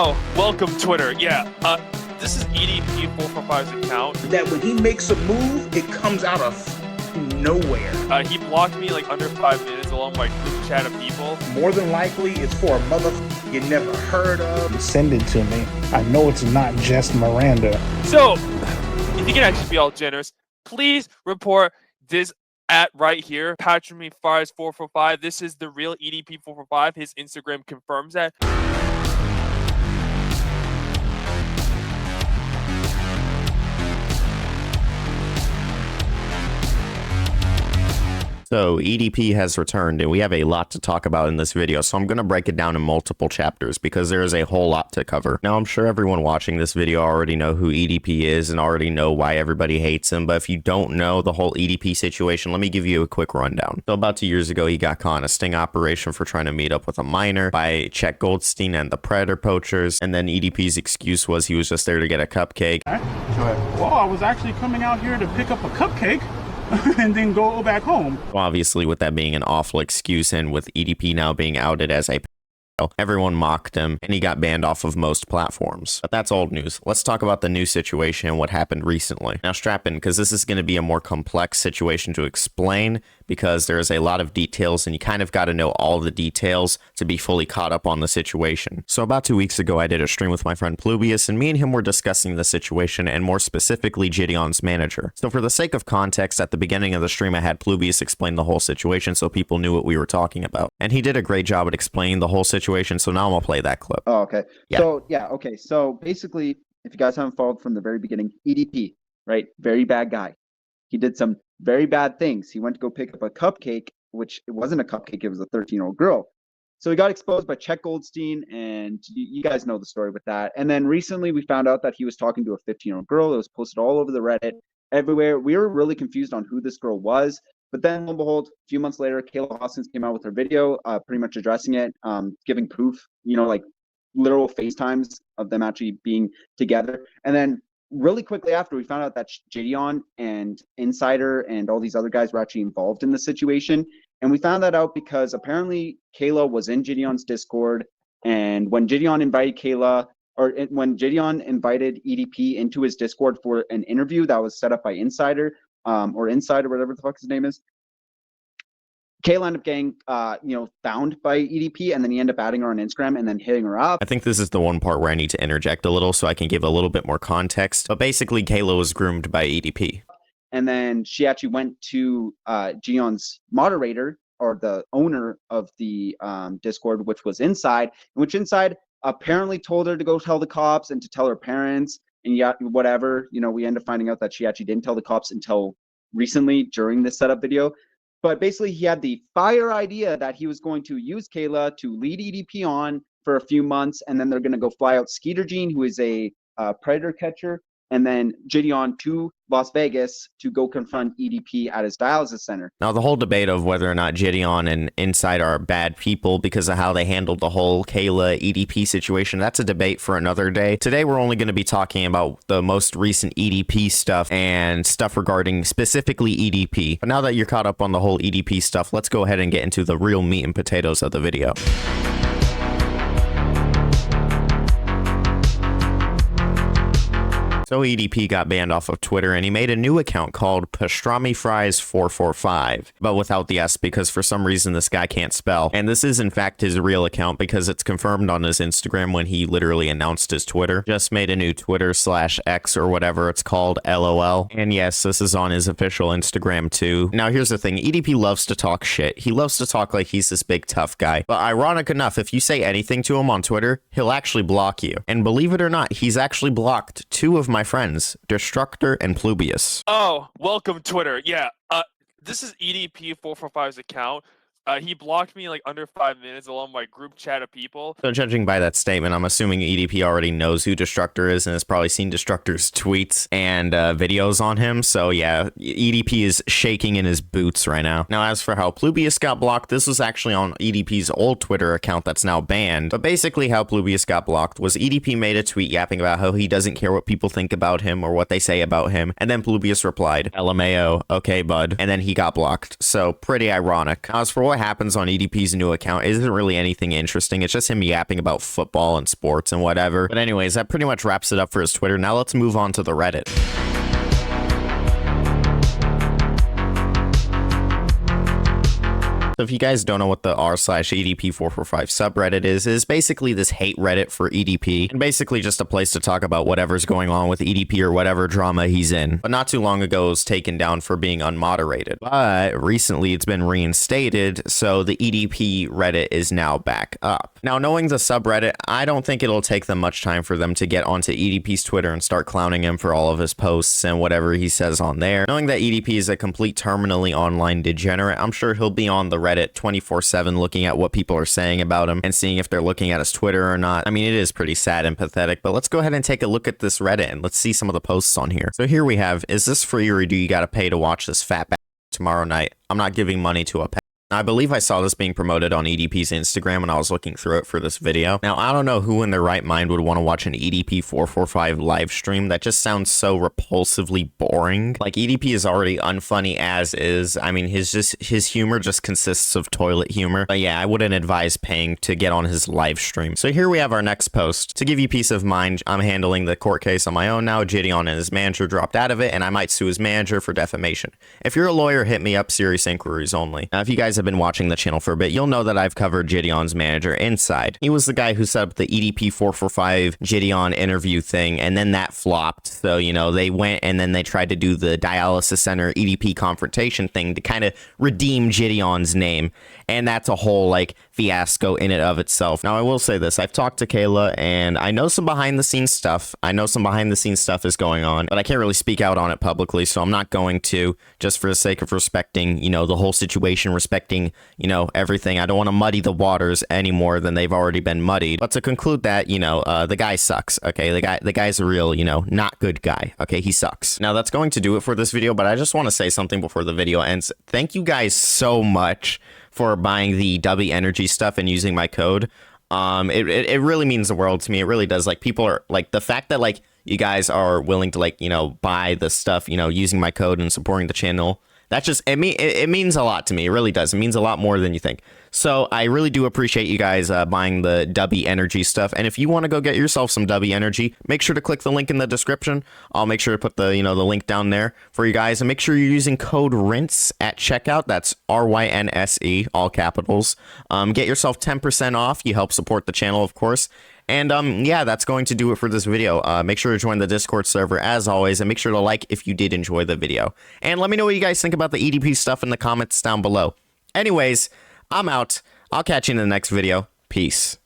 Oh, welcome Twitter. Yeah, this is EDP445's account. That when he makes a move, it comes out of nowhere. He blocked me like under 5 minutes along my group chat of people. More than likely, it's for a motherfucker you never heard of. Send it to me. I know it's not just Miranda. So, if you can actually be all generous, please report this at right here. Patrick me fires 445. This is the real EDP445. His Instagram confirms that. So EDP has returned and we have a lot to talk about in this video, so I'm going to break it down in multiple chapters because there is a whole lot to cover. Now, I'm sure everyone watching this video already know who EDP is and already know why everybody hates him, but if you don't know the whole EDP situation, let me give you a quick rundown. So about 2 years ago, he got caught in a sting operation for trying to meet up with a minor by Chet Goldstein and the Predator Poachers, and then EDP's excuse was he was just there to get a cupcake. Go ahead. Well, I was actually coming out here to pick up a cupcake and then go back home. Obviously, with that being an awful excuse and with EDP now being outed as a everyone mocked him and he got banned off of most platforms. But that's old news. Let's talk about the new situation and what happened recently. Now strap in, because this is going to be a more complex situation to explain because there is a lot of details and you kind of got to know all the details to be fully caught up on the situation. So about 2 weeks ago, I did a stream with my friend Plubius and me and him were discussing the situation and more specifically Gideon's manager. So for the sake of context, at the beginning of the stream, I had Plubius explain the whole situation so people knew what we were talking about. And he did a great job at explaining the whole situation. So now I'm gonna play that clip. Oh, okay. Yeah. Okay. So basically, if you guys haven't followed from the very beginning, EDP, right? Very bad guy. He did some very bad things. He went to go pick up a cupcake, which it wasn't a cupcake, it was a 13-year-old girl. So he got exposed by Chet Goldstein, and you guys know the story with that. And then recently we found out that he was talking to a 15-year-old girl. It was posted all over the Reddit, everywhere. We were really confused on who this girl was. But then, lo and behold, a few months later, Kayla Hoskins came out with her video, pretty much addressing it, giving proof, like literal FaceTimes of them actually being together. And then really quickly after, we found out that Gideon and Insider and all these other guys were actually involved in the situation. And we found that out because apparently Kayla was in Gideon's Discord. And when Gideon invited when Gideon invited EDP into his Discord for an interview that was set up by Insider, or Inside, or whatever the fuck his name is, Kayla ended up getting, found by EDP, and then he ended up adding her on Instagram and then hitting her up. I think this is the one part where I need to interject a little so I can give a little bit more context. But basically, Kayla was groomed by EDP. And then she actually went to Gideon's moderator, or the owner of the Discord, which was Inside, which Inside apparently told her to go tell the cops and to tell her parents. And yeah, whatever, we end up finding out that she actually didn't tell the cops until recently during this setup video. But basically, he had the fire idea that he was going to use Kayla to lead EDP on for a few months, and then they're going to go fly out Skeeter Jean, who is a predator catcher, and then Gideon to Las Vegas to go confront EDP at his dialysis center. Now, the whole debate of whether or not Gideon and Inside are bad people because of how they handled the whole Kayla EDP situation, that's a debate for another day. Today, we're only going to be talking about the most recent EDP stuff and stuff regarding specifically EDP. But now that you're caught up on the whole EDP stuff, let's go ahead and get into the real meat and potatoes of the video. So EDP got banned off of Twitter and he made a new account called Pastrami Fries 445, but without the S because for some reason this guy can't spell. And this is in fact his real account because it's confirmed on his Instagram when he literally announced his Twitter. Just made a new Twitter/X or whatever it's called, LOL. And yes, this is on his official Instagram too. Now here's the thing, EDP loves to talk shit. He loves to talk like he's this big tough guy. But ironic enough, if you say anything to him on Twitter, he'll actually block you. And believe it or not, he's actually blocked two of my friends, Destructor and Plubius. Oh, welcome Twitter. Yeah, this is EDP445's account. He blocked me like under 5 minutes along my group chat of people. So judging by that statement, I'm assuming EDP already knows who Destructor is and has probably seen Destructor's tweets and videos on him. So yeah, EDP is shaking in his boots right now. Now, as for how Plubius got blocked, this was actually on EDP's old Twitter account that's now banned. But basically how Plubius got blocked was EDP made a tweet yapping about how he doesn't care what people think about him or what they say about him. And then Plubius replied, LMAO, okay, bud. And then he got blocked. So pretty ironic. As for what happens on EDP's new account isn't really anything interesting. It's just him yapping about football and sports and whatever. But anyways, that pretty much wraps it up for his Twitter. Now let's move on to the Reddit. So if you guys don't know what the r/EDP445 subreddit is basically this hate Reddit for EDP, and basically just a place to talk about whatever's going on with EDP or whatever drama he's in. But not too long ago, it was taken down for being unmoderated. But recently, it's been reinstated, so the EDP Reddit is now back up. Now, knowing the subreddit, I don't think it'll take them much time for them to get onto EDP's Twitter and start clowning him for all of his posts and whatever he says on there. Knowing that EDP is a complete terminally online degenerate, I'm sure he'll be on the Reddit 24/7 looking at what people are saying about him and seeing if they're looking at his Twitter or not. I mean, it is pretty sad and pathetic, but let's go ahead and take a look at this Reddit and let's see some of the posts on here. So here we have, is this free or do you gotta pay to watch this fat bastard tomorrow night? I'm not giving money to a pet. I believe I saw this being promoted on EDP's Instagram when I was looking through it for this video. Now, I don't know who in their right mind would want to watch an EDP445 live stream. That just sounds so repulsively boring. Like, EDP is already unfunny as is. I mean, his humor just consists of toilet humor. But yeah, I wouldn't advise paying to get on his live stream. So here we have our next post. To give you peace of mind, I'm handling the court case on my own now. Gideon and his manager dropped out of it, and I might sue his manager for defamation. If you're a lawyer, hit me up, serious inquiries only. Now, if you guys have been watching the channel for a bit, you'll know that I've covered Gideon's manager inside. He was the guy who set up the EDP445 Gideon interview thing, and then that flopped. So, you know, they went and then they tried to do the dialysis center EDP confrontation thing to kind of redeem Gideon's name, and that's a whole, like, fiasco in and of itself. Now, I will say this. I've talked to Kayla, and I know some behind-the-scenes stuff. I know some behind-the-scenes stuff is going on, but I can't really speak out on it publicly, so I'm not going to, just for the sake of respecting, you know, the whole situation, respecting, you know, everything. I don't want to muddy the waters any more than they've already been muddied. But to conclude that, you know, the guy sucks, okay? The guy's a real, you know, not good guy, okay? He sucks. Now, that's going to do it for this video, but I just want to say something before the video ends. Thank you guys so much for buying the W Energy stuff and using my code. It really means the world to me. It really does. Like, people are, like, the fact that, like, you guys are willing to, like, you know, buy the stuff, you know, using my code and supporting the channel, that's just, it means a lot to me. It really does. It means a lot more than you think. So I really do appreciate you guys buying the W Energy stuff. And if you want to go get yourself some W Energy, make sure to click the link in the description. I'll make sure to put the, you know, the link down there for you guys. And make sure you're using code RINSE at checkout. That's RYNSE, all capitals. Get yourself 10% off. You help support the channel, of course. And yeah, that's going to do it for this video. Make sure to join the Discord server as always, and make sure to like if you did enjoy the video. And let me know what you guys think about the EDP stuff in the comments down below. Anyways, I'm out. I'll catch you in the next video. Peace.